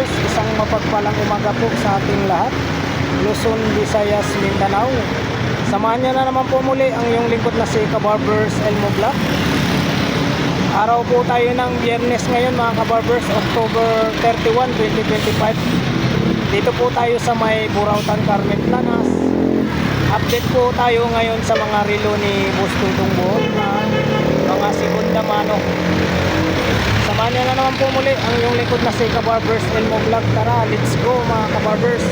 ka-barbers, isang mapagpalang umaga po sa ating lahat. Luzon, Visayas, Mindanao. Samahan niyo na naman po muli ang iyong lingkod na si ka-barbers Elmo Vlog. Araw po tayo ng Biyernes ngayon mga ka-barbers, October 31, 2025. Dito po tayo sa may Burautan, Carmen Planas. Update po tayo ngayon sa mga relo ni Boss Dudong Bohol na mga segunda mano. Samahan niyo na naman po muli ang iyong lingkod na si ka-barbers Elmo Vlog. Tara, let's go mga ka-barbers.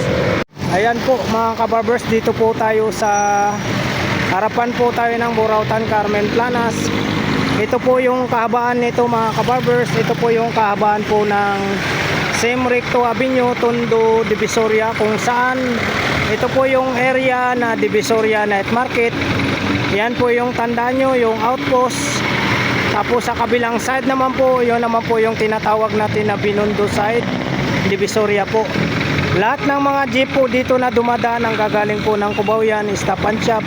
Ayan po mga ka-barbers, dito po tayo sa harapan po tayo ng Burautan, Carmen Planas. Ito po yung kahabaan nito mga ka-barbers. Ito po yung kahabaan po ng Sem Recto Avenue, Tondo, Divisoria, kung saan ito po yung area na Divisoria Night Market. Yan po yung tandaan nyo, yung outpost. Tapos sa kabilang side naman po, yun naman po yung tinatawag natin na Binondo side, Divisoria po. Lahat ng mga jeep po dito na dumadaan ang gagaling po ng Cubao-yan, Stop and Shop,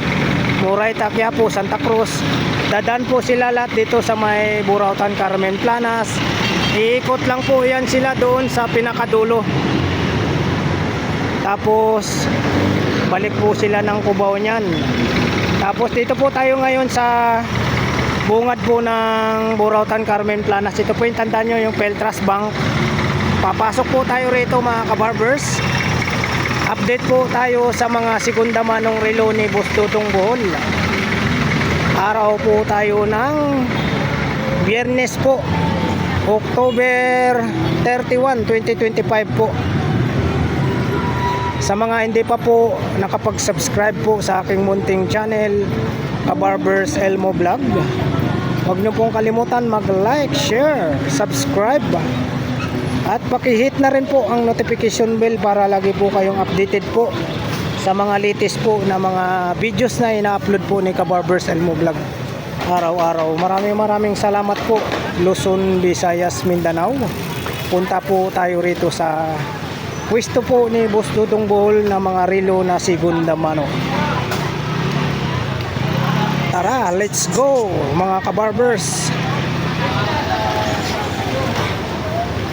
Moray, Quiapo, Santa Cruz. Dadaan po sila lahat dito sa may Burautan, Carmen Planas. Iikot lang po yan sila doon sa pinakadulo. Tapos balik po sila ng Cubao niyan. Tapos dito po tayo ngayon sa bungad po ng Burautan, Carmen Planas. Ito po yung tandaan nyo, yung Peltras Bank. Papasok po tayo rito mga ka-barbers. Update po tayo sa mga segunda manong relo ni Boss Dudong Bohol. Araw po tayo ng Biyernes po, October 31, 2025 po. Sa mga hindi pa po nakapag-subscribe po sa aking munting channel, ka-barbers Elmo Vlog, huwag niyo pong kalimutan mag-like, share, subscribe, at pakihit na rin po ang notification bell para lagi po kayong updated po sa mga latest po na mga videos na ina-upload po ni ka-barbers Elmo Vlog araw-araw. Maraming salamat po Luzon, Visayas, Mindanao. Punta po tayo rito sa pwesto po ni Boss Dudong Bohol na mga relo na segunda mano. Tara, let's go mga ka-barbers.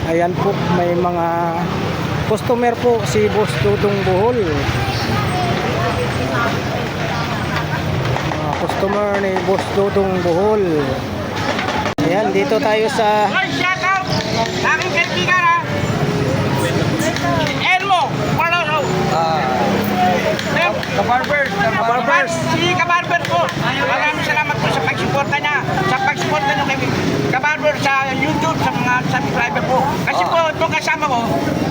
Ayan po, may mga customer po si Boss Dudong Bohol. Mga customer ni Boss Dudong Bohol. Ayan, dito tayo sa Shout out! Aking kaibigan ha! Elmo! Waloro! ka-barbers. Si Kabarber po! Maraming salamat po sa pagsuporta niya. Sa pagsuporta niyo kay Kabarber sa YouTube, sa mga subscriber po. Kasi po, itong kasama ko,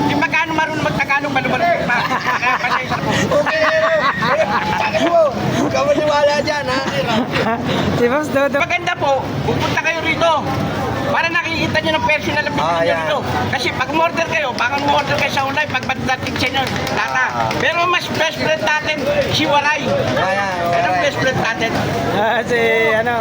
hindi magkano marunong magtagalog, malumalupit pa. Kaya pasensya po. Ikaw maniwala dyan, ha? Si Boss Dudong. Maganda po, pupunta kayo rito. Para nakikita nyo ng personal na video nyo rito. Kasi pag umorder kayo, baka umorder kayo sa online, pag dating sa inyo, lata. Pero mas best friend natin, si Waray. Pero best friend natin. Si ano.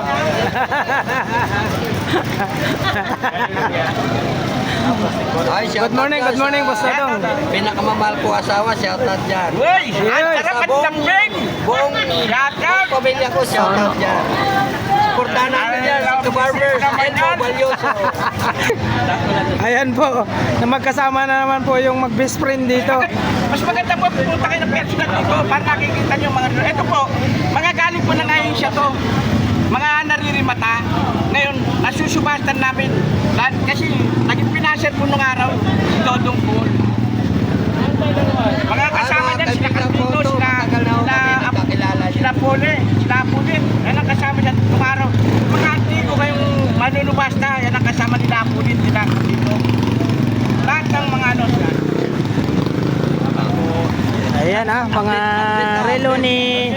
Good morning Boss Dudong. Pinakamamahal ko asawa, shoutout dyan. Uy! Ang sarap at Sabong. lambing! Buong Shout out! pamilya ko, shoutout dyan. Supportahan natin yan, si ka-barbers, Elmo Valioso. Ayan po, na magkasama na naman po yung mag-best friend dito. Mas maganda po pupunta kayo ng personal dito para nakikita nyo mga... Ito po, mga galing po na ngayon siya to. Mga naririmata. Ngayon, nasusubastan namin. Kasi naging pinasir po nung araw si Dudong Bohol. Mga kasama niyan, sila Castito, sila Pule. Yan ang kasama niyan nung araw. Mga antigo kayong manunubasta, yan ang kasama nila Pule, sila Castito. Lahat ng mga ano siya. Ayan mga relo ni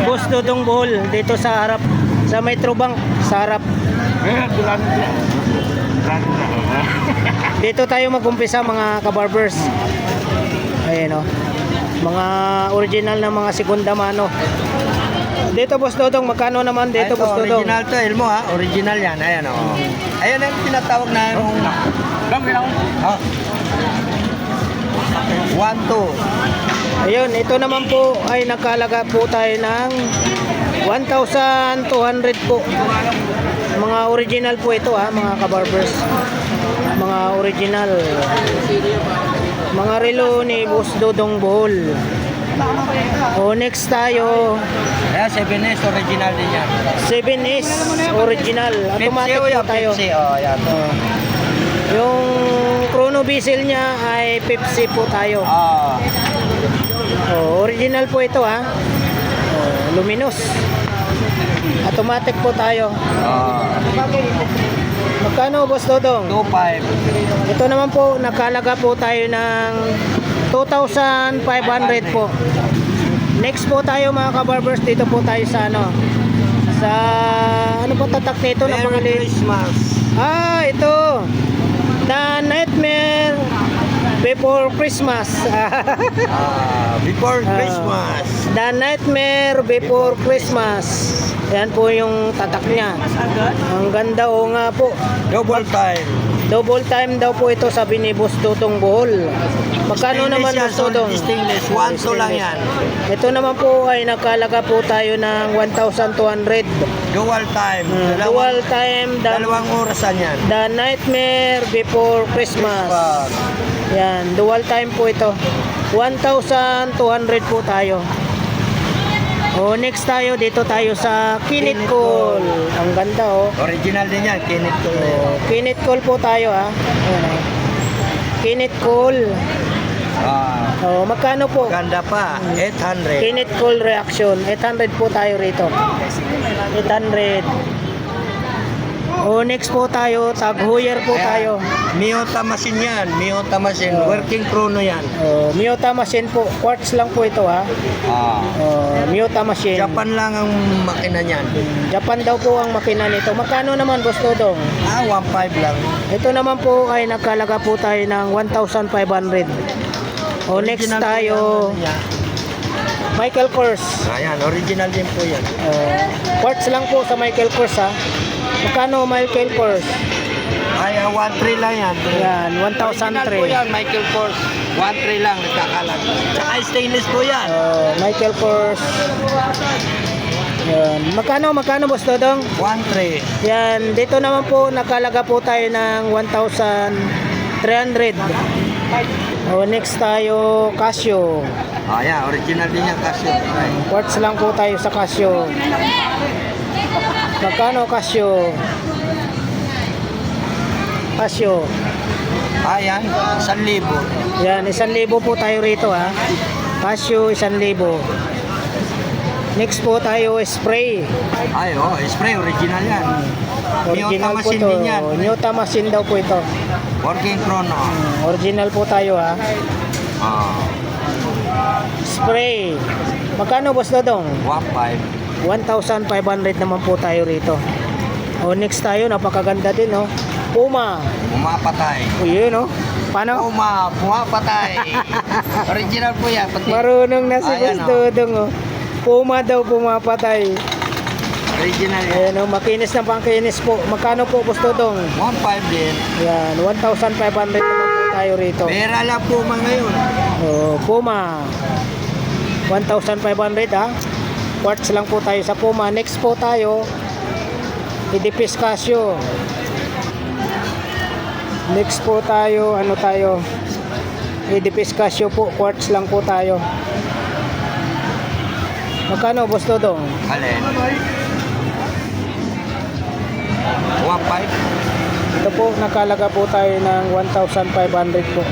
Boss Dudong Bohol dito sa harap, sa Metro Bank, sa harap. Dito tayo mag-umpisa mga ka-barbers. Ayan mga original na mga segunda mano. Dito Boss Dudong, magkano naman dito Boss Dudong? Original to, Elmo ha? Original yan, ayan o. Ayan ang tinatawag na yung... Oh. 1, 2. Ayun, ito naman po ay nakalaga po tayo ng 1,200 po. Mga original po ito mga ka-barbers. Mga original. relo ni Boss Dodong Bohol. O next tayo, Ayan, 7S original din yan. 7S original. Automatic Pepsi, po yan, tayo. Pepsi, oh, yan. Yung chrono bezel niya ay Pepsi po tayo. Ah, Original po ito ha. Luminous. Automatic po tayo. Magkano, Boss Dodong? 2.5. Ito naman po, nakalaga po tayo ng 2,500 po. Next po tayo mga kabarbers, dito po tayo sa sa ano po tatak nito na Merry pangalan? Christmas. Ito. The Nightmare Before Christmas. Before Christmas. The Nightmare Before Christmas. Yan po yung tatak niya. Ang ganda nga po. Double time. Double time daw po ito, sabi ni Boss Dodong Bohol. Magkano naman, Boss Dodong? Stainless. 1-2 lang yan. Ito naman po ay nakalaga po tayo ng 1,200. Dual time. Dual time. Dalawang orasan yan. The Nightmare Before Christmas. Yan, dual time po ito. 1,200 po tayo. Next tayo, dito tayo sa Kinit Call. Ang ganda Original din yan. Kinit ko. Kinit Call po tayo ha. Ayan, Kinit Call. Magkano po? Ganda pa. 800. Kinit Call reaction. 800 po tayo rito. 800. Next po tayo, Tag Heuer po tayo. Miyota machine yan. Miyota machine. Working chrono yan. Miyota machine po. Quartz lang po ito ha. Miyota machine. Japan lang ang makina niyan. Japan daw po ang makina nito. Magkano naman, Boss Dodong? 1.5 lang. Ito naman po ay nakalaga po tayo ng 1,500. Next Original tayo, po yan. Michael Kors. Ayan, original din po yan. Quartz lang po sa Michael Kors ha. Magkano Michael Kors? Ay, 1.3 lang yan. Yan, Original po 1,003. yan, Michael Kors. 1.3 lang, nagkakalag. Tsaka stainless po yan. Michael Kors. Yan. Magkano Boss Dodong? 1.3. Yan, dito naman po nakalaga po tayo ng 1,300. Next tayo, Casio. Ayan, original din yan, Casio. Ay. Quartz lang po tayo sa Casio. Magkano Casio? Casio. Ayan, 1,000. Yan, 1,000 po tayo rito ha. Casio, 1,000. Next po tayo, spray. Ay, spray, original yan. Original Miyota po machine to. din yan. Miyota machine daw po ito. Working chrono. Original po tayo ha. Spray. Magkano, Boss Dodong? 1.5. 1,500 naman po tayo rito. Next tayo, napakaganda din Puma. Pumapatay. Yun Paano? Pumapatay. Original po yan. Pati Marunong na si Ayan, Boss Dodong Puma daw pumapatay. original yan. Ayan makinis na pangkinis po. Magkano po, Boss Dodong? 1.5 din. Yan, 1,500 naman po tayo rito. Pera lang po mga ngayon. Puma. 1,500 ha. Quartz lang po tayo sa Puma. Next po tayo, Edipis Casio. Next po tayo, Edipis Casio po. Quartz lang po tayo. Magkano, Boss Dodong? Alin? 1.5. Ito po, nakalaga po tayo ng 1,500 po.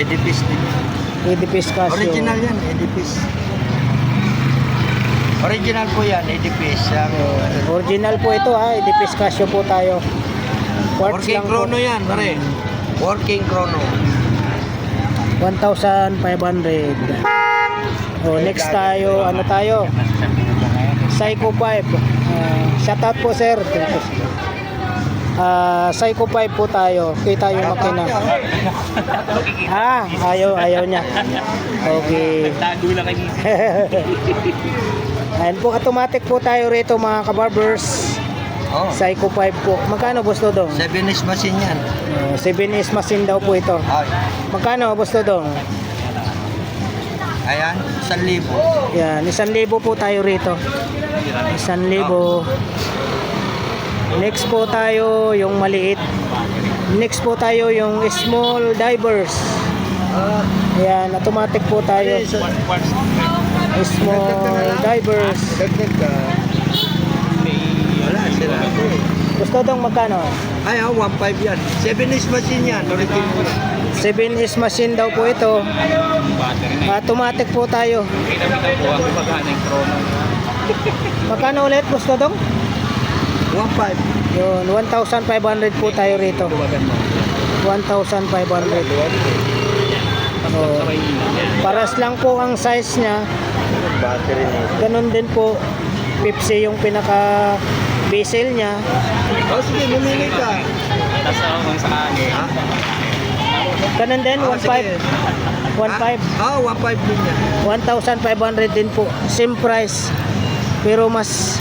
Edipis din. Edipis Casio. Original yan, Edipis. Original po yan, Edipis. Original po ito ha. Edipis Casio po tayo. Quartz Working lang po. chrono yan, pare. Working chrono. 1,500. Next tayo, Psycho 5. Shout out po, sir. Psycho 5 po tayo. Kita yung makina. Ayaw niya. Okay. Ayan po, automatic po tayo rito mga kabarbers. Psycho 5 po. Magkano, Boss Dodong? 7S machine yan. 7S machine daw po ito. Magkano, Boss Dodong? Ayan, 1,000. Yan, 1,000 po tayo rito. 1,000. Next po tayo yung maliit. Next po tayo yung small divers. Ayan, automatic po tayo. Small divers. Dagdag ka. Wala, sila ako eh. Gusto dong magkano? Ay, 1.5 yan. 7 is machine yan. Original. 7S machine daw po ito. Automatic po tayo. Magkano ulit gusto dong? 1.5. Yun, 1,500 po tayo rito. 1,500. Oh, paras lang po ang size niya. Battery nito. Ganun din po. Pepsi yung pinaka bezel niya. Oh, sige, mamili ka. Ha? Ganun din, Oh, 1,500. sige. 1,500. Ah, 1.5 din yan. 1,500 din po. Same price. Pero mas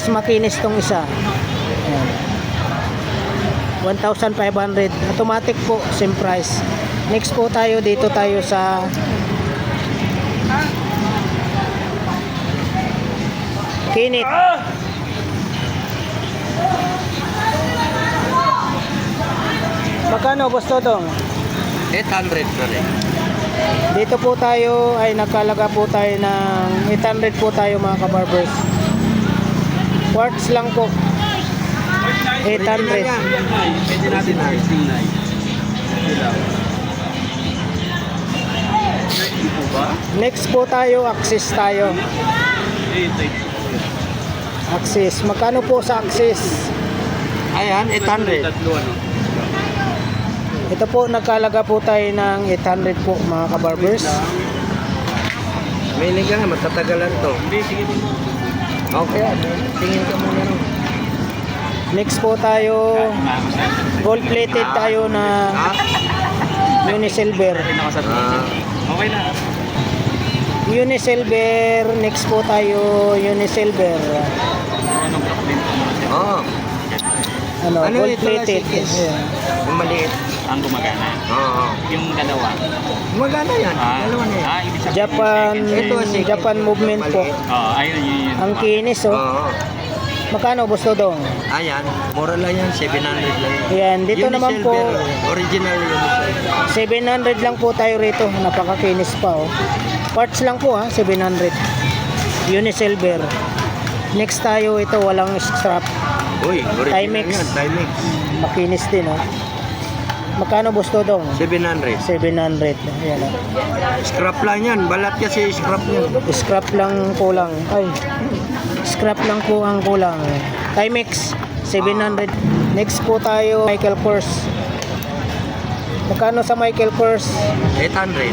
makinis tong isa. Ayan. 1,500. Automatic po, same price. Next po tayo, dito tayo sa Kinit. Magkano gusto dong? 800 na rin. Dito po tayo ay nagkalaga po tayo ng 800 po tayo mga kabarbers. Quartz lang po. 800. Pwede natin na. Next po tayo, Axis tayo. Axis. Magkano po sa Axis? Ayan, 800. Ito po, nagkalaga po tayo ng 800 po mga kabarbers. Mailing ka na, matatagalan to. Okay, tingin ka muna rin. Next po tayo, gold plated tayo na Ha? Unisilver. Okay na. Unisilver, next po tayo, Unisilver. Oo. Ano, Ano gold ito, plated. sikis? Ayan. Yung maliit. Ang gumagana. Oo. Yung dalawa. Magana yan. Dalawa na yan. Ibig sabihin Japan, Ito, sige. Japan movement po. Ayun, yun. Ang kinis oh. Oo. Magkano gusto dong? Ayan, mura lang yan, 700 lang. Ayan, dito naman po, Original Unisilver. 700 lang po tayo rito. Napakakinis pa oh. Parts lang po ha, 700. Unisilver. Next tayo, ito walang strap. Uy, original Timex. yan, Timex. Makinis din oh. Magkano gusto dong? 700. 700. Ayan oh. Scrap lang yan, balat kasi scrap yan. Scrap lang kulang. Ay, scrap lang po ang kulang. Timex, 700. Next po tayo, Michael Kors. Magkano sa Michael Kors? 800.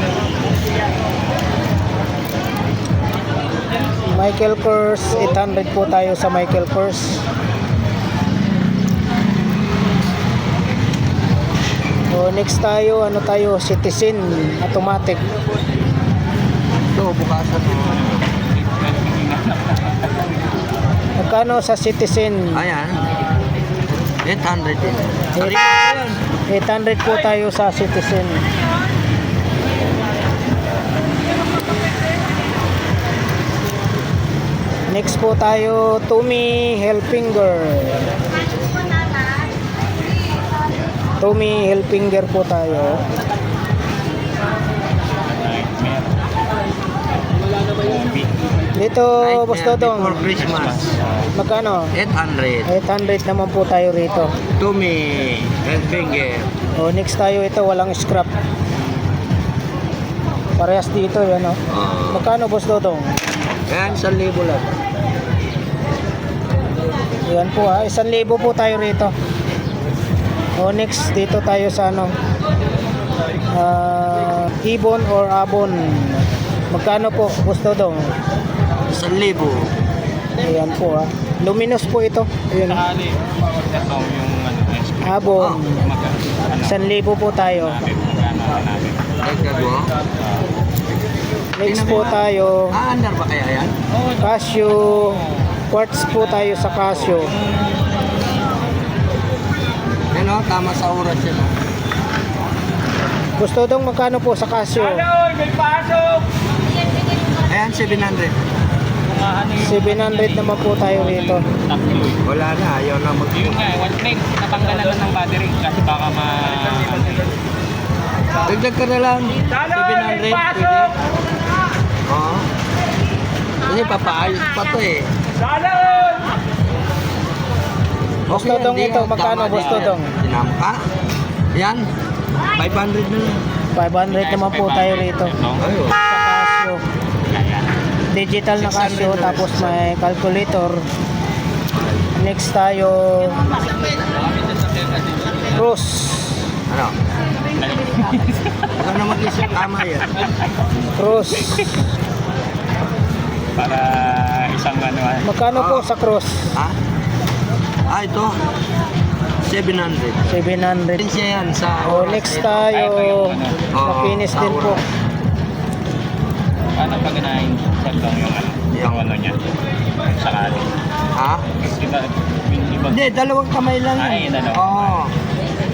Michael Kors, 800 po tayo sa Michael Kors. So, next tayo, ano tayo? Citizen, automatic. Ito, bukasan mo. Magkano sa Citizen? Ayan. 800 din. 800 po tayo sa Citizen. Next po tayo, Tommy Hilfiger. Tommy Hilfiger po tayo. Dito, gusto dong. Before Christmas. Magkano? 800. 800 naman po tayo rito. Tommy Hilfiger. O, next tayo, ito walang scrap. Parehas dito, yan o. Magkano gusto dong? Ayan, 1,000 lang. Yan po ha, 1,000 po tayo rito. O next, dito tayo sa ano, Ibon or Abon. Magkano po gusto dong? 1,000. Ayan po ha. Luminous po ito. Ayan. Sakali, ito yung Abon. 1,000 po tayo. Dagdag mo. Next po tayo, Under ba kaya yan? Casio. Quartz po tayo sa Casio. Yan o, tama sa oras yan. Gusto dong magkano po sa Casio? May pasok! Ayan, 700. 700 naman po tayo rito. Tatlo. Wala na, ayaw na mag... Yun nga, one plate, natanggalan lang ng battery kasi baka Dagdag ka na lang. 700. Pwede. Oo. Kasi papaayos pa to eh. Boss Todong hindi, ito, magkano, tama Boss din. Todong? Tinamka. Yan. 500 na lang. 500 naman po tayo rito. Ayun. Sa Casio. Digital na Casio, 600 na tapos rin. may calculator. Next tayo, Cruise. Ano? Huwag na mag-isip tama yan. Cruise. Para isang ano. Magkano po sa Cruise? Ha? Ah, ito. 700. 700. Din siya yan sa O, oras next nito. tayo, makinis din po. Ano pag na-install lang yung ano? Yung ano niya? Sakali. Ha? Iba, iba. Hindi, dalawang kamay lang yan. Ay, dalawa. Oo.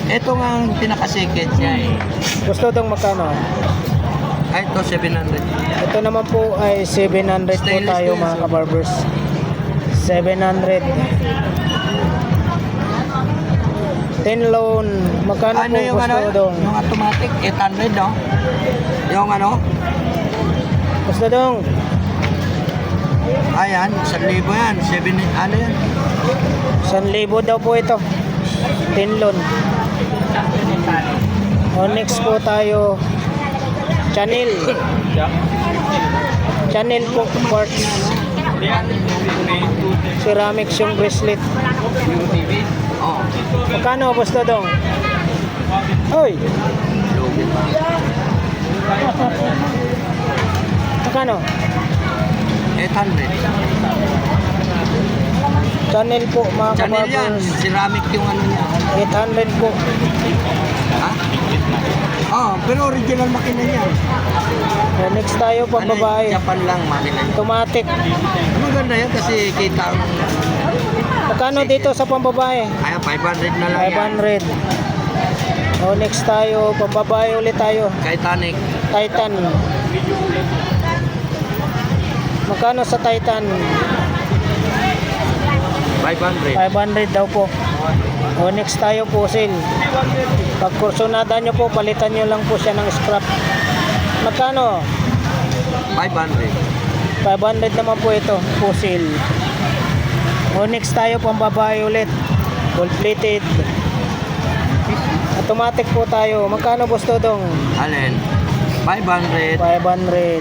Ito nga ang pinakasikit niya eh. Gusto dong magkano? Ay, ito 700. Ito naman po ay 700 po Stainless tayo steel. mga kabarbers. 700. 10 loan. Magkano Ano po yung gusto ano? dong? Yung automatic, 800 no? Yung ano? Gusto dong? Ayan, 1,000 yan. 7, ano yan? 1,000 daw po ito. 10 loan. O next po tayo, Chanel. Chanel po, parts. Ceramics yung bracelet. Oh, Magkano gusto dong? Hoy! lugit pa. Magkano? 800. Chanel po mga Chanel yan. kabarbers. Ceramic yung ano niya. 800 po. Ha? Oh, pero original makina niya. O, next tayo pang Ano, babae. Japan lang makina niya. Automatic. Maganda yan kasi kita ang... Magkano dito sa pambabae? Ay, 500 na lang yan. 500. O, next tayo, pambabae ulit tayo. Titanic. Titan. Magkano sa Titan? 500. 500 daw po. O, next tayo po, Sil. Pag kursunada nyo po, palitan nyo lang po siya ng scrap. Magkano? 500. 500 naman po ito, pusil. O next tayo pang babae ulit. Gold plated. Automatic po tayo. Magkano gusto dong? Alin? 500. 500.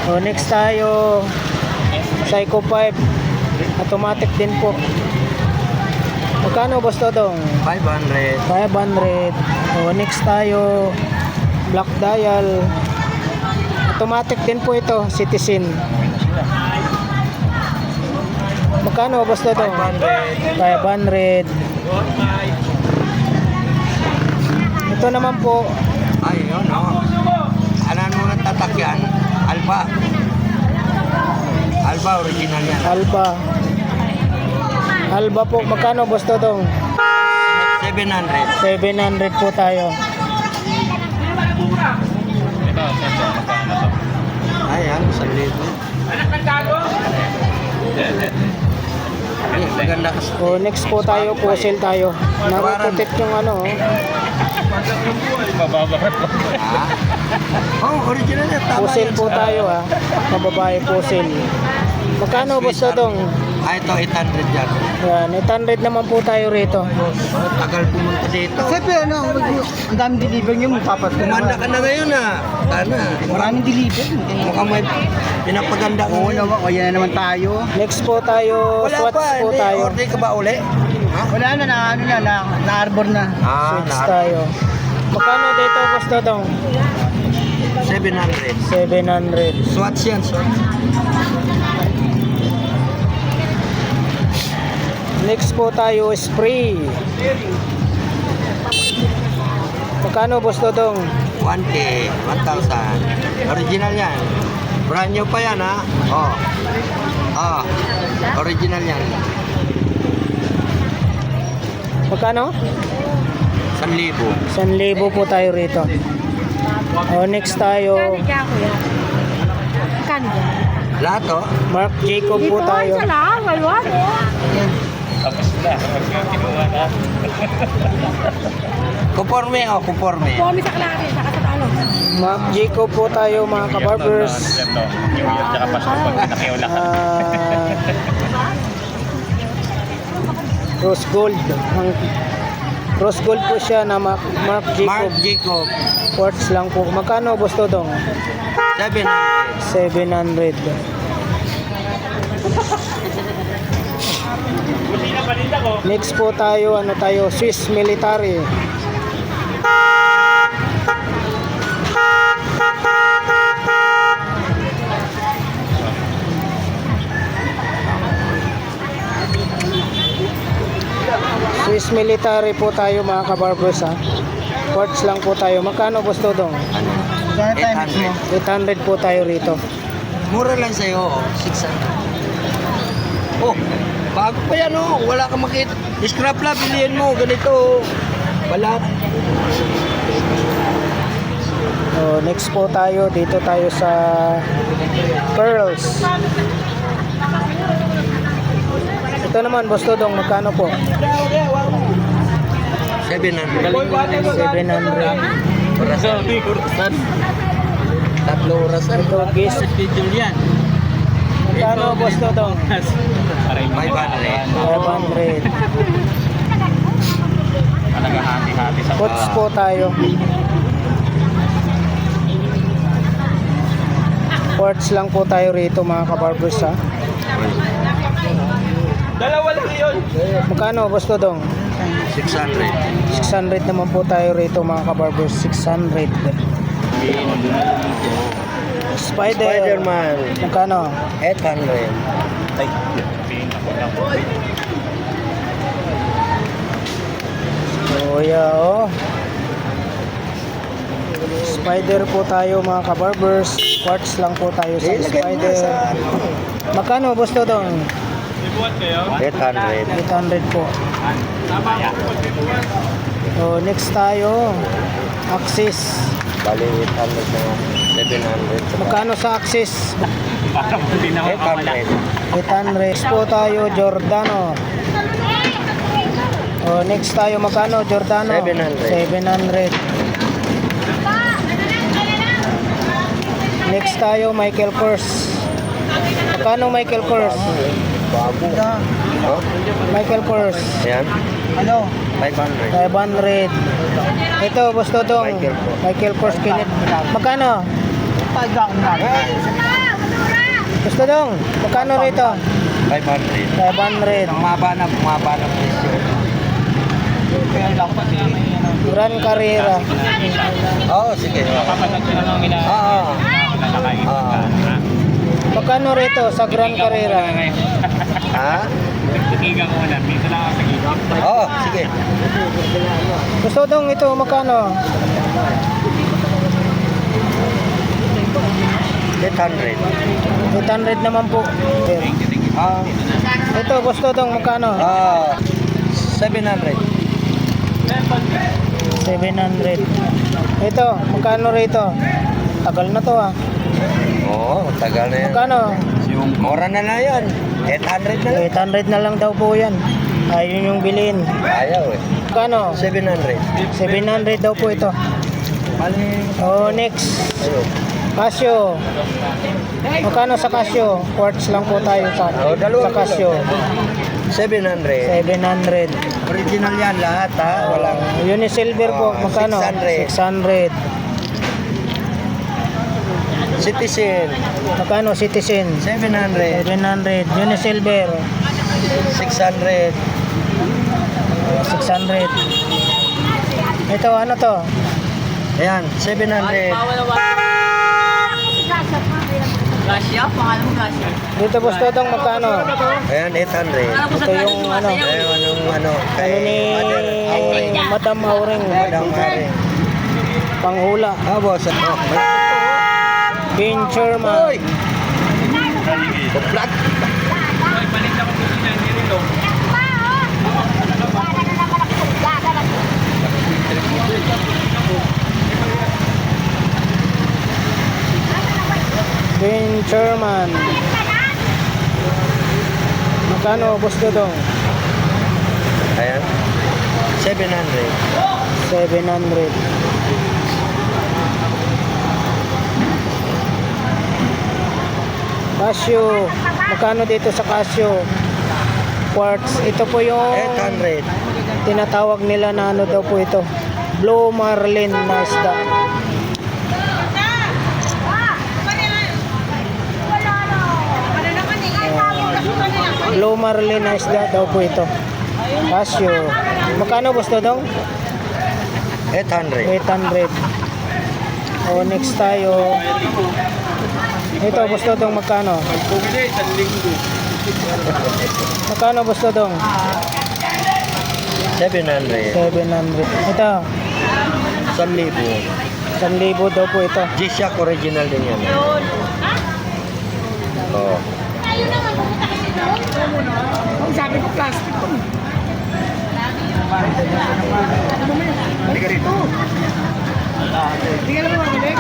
O next tayo, Psycho 5. Automatic din po. Magkano gusto dong? 500. 500. O next tayo, Black Dial. Automatic din po ito, Citizen. Magkano gusto dong? 500. 500. Ito naman po, Ay, yun, no? Ano nung tatakyan? Alba. Alba, original yan. Alba. Alba po, magkano gusto dong? 700. 700 po tayo. Ito, magkano to? Ayan, 1,000. Ay, maganda kasi. O next po tayo, pusil tayo. Narutotit yung ano. Mababarat ko. Ha? Oh, original yan. Tama Pusil yan. po tayo ha. Mababae pusil. Magkano gusto dong? Ay, ito, 800 yan. Yan, 800 naman po tayo rito. Oh, tagal pumunta dito. Siyempre, ano, ang daming deliver nyo, magpapat ka Kumanda ka na ngayon, ah. Sana. Maraming deliver. Mukhang may pinapaganda ka Oo ngayon. naman, o yan na naman tayo. Next po tayo, Wala Swatch pa, po hindi. tayo. Order ka ba uli? Ha? Wala na, na-arbor na. Switch tayo. Magkano dito gusto dong? 700. 700. Swatch yan, Swatch. Next po tayo, spray. Magkano gusto dong? 1K, 1,000. Original yan. Brand new pa yan, ha? Oh. Ah, original yan. Magkano? 1,000. 1,000 po tayo rito. O next tayo, Lahat, oh. Marc Jacob po tayo. Tapos na. Pag kinuha na. Kuporme o, kuporme. Pomi sa klase, saka sa talo. Mark Jacob po tayo mga kabarbers. Ito, New Year tsaka Pasko pag nakiulat. Ah, Rose Gold. Rose Gold po siya na Mark Mark Jacob. Jacob, Quartz lang po. Magkano boss Todong? 700. 700. Next po tayo, ano tayo? Swiss Military. Swiss Military po tayo mga kabarbers ha. Quartz lang po tayo. Magkano boss Todong? Ano? Gano'n tayo mismo? 800. 800 po tayo rito. Mura lang sa'yo, oh. 600. Oh, bago pa yan, oh. Wala kang makita. Scrap lang, bilihin mo. Ganito, oh. Balat. Oh, next po tayo, dito tayo sa Pearls. Ito naman, boss Todong, magkano po? 700. 700. Orasan. Tatlo orasan. Ito, guys. Magkano, boss Todong? 500. 500. Talaga hati-hati sa Coach po tayo. Quartz lang po tayo rito mga kabarbers ha. Dalawa lang yun. Magkano, boss Todong? 600. 600 naman po tayo rito mga kabarbers. 600. Spider. Spider-Man. Magkano? 800. Oh yeah, oh. Spider po tayo mga kabarbers. Quartz lang po tayo sa Spider. Magkano, boss Todong? 800. 800 po. So, next tayo. Axis. Bali, 800 na. 700. Magkano sa Axis? Parang hindi na makawala. 800. 800. Next po tayo, Giordano. Oh, next tayo, magkano, Giordano? 700. 700. Next tayo, Michael Kors. Magkano Michael Kors? Bago. Oh, Michael Kors. ayan. Ano? 500. 500. Ito, boss Todong. Michael Kors. Michael Kors Kinit. Magkano? Taga akong natin. Boss Todong, magkano rito? 500. 500. Bumaba na presyo. Kaya lang pati. Gran Carrera. Oo, sige. Kapatag ko na lang Oo. Oo. Magkano rito sa Gran Carrera? Ha? Tugigan ko na. Dito lang ako sa gilid. Oo, sige. Boss Todong, ito, magkano? 800. 800 naman po. Ah, Ito, boss Todong, magkano? 700. 700. Ito, magkano rito? Tagal na to ah. Oo, tagal na yan. Magkano? Mura na na yan. 800 na lang. 800 na lang daw po yan. Ayun yung bilhin. Ayaw eh. Magkano? 700. 700 daw po ito. Oh, next. Ayun. Casio. Magkano sa Casio? Quartz lang po tayo sa Casio. 700. 700. Original yan lahat ha. Walang Unisilver po, magkano? 600. 600. Citizen. Magkano Citizen? 700. 700. Unisilver. 600. 600. Ito, ano to? Ayan, 700. Gasya, pangalan mo Gasya. Dito, boss Todong, magkano? Ayan, 800. Ito yung ano, Ayan, ano, kay ano ni Madam Auring. Madam Hari. Panghula. Ah, boss. Oh, Pincherman. Hoy! Vlog. Pincherman. Magkano, boss Todong? Ayan. 700. 700. Casio. Magkano dito sa Casio? Quartz. Ito po yung 800. tinatawag nila na ano daw po ito. Blue Marlin na isda. Blue Marlin na isda daw po ito. Casio. Magkano gusto dong? 800. 800. O next tayo. Ito gusto dong magkano? Magkano gusto dong? 700. 700. Ito, 1,000. 1,000 daw po ito. G-Shock original din yan. Oh. Sabi ko plastic to. Halika rito. Hindi ka naman makinig.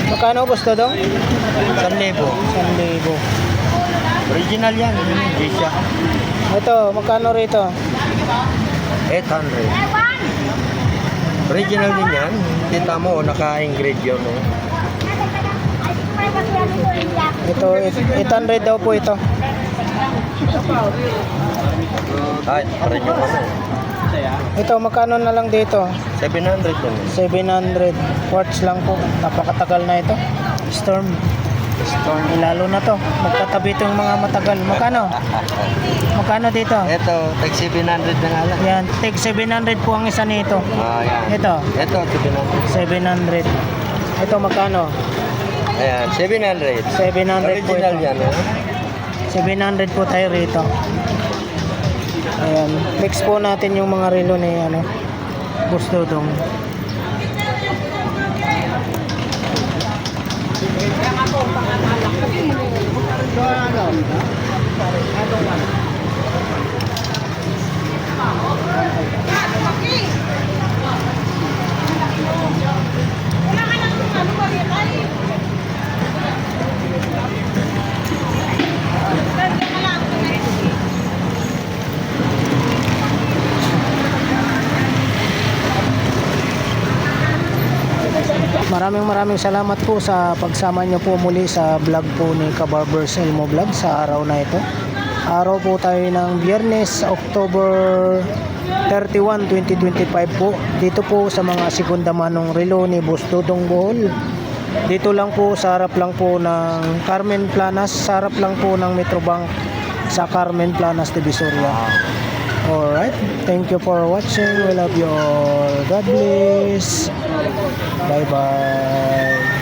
Magkano gusto dong? 1,000. 1,000. Original yan. G-Shock. Ito, magkano rito? 800. Original din yan. Kita mo, naka-engrave yun. Oh. Ito, 800 daw po ito. Ay, parin yung ano. Ito, magkano na lang dito? 700 yun. 700. Quartz lang po. Napakatagal na ito. Storm. Lalo na to. Magkatabi itong mga matagal. Magkano? Magkano dito? Ito, tag 700 na nga lang. Yan, tig 700 po ang isa nito. Ah, yan. Ito, Ito, 700. 700. Ito magkano? Ayan, 700. 700 po Original ito. yan, eh. 700 po tayo rito. Ayan, mix po natin yung mga relo ni ano, gusto dong. Maraming salamat po sa pagsama nyo po muli sa vlog po ni Kabarbers Elmo Vlog sa araw na ito. Araw po tayo ng Biyernes, October 31, 2025 po. Dito po sa mga segunda manong relo ni Boss Dodong Bohol. Dito lang po sa harap lang po ng Carmen Planas, sa harap lang po ng Metrobank sa Carmen Planas, Divisoria. Alright, thank you for watching. We love you all. God bless. Bye bye.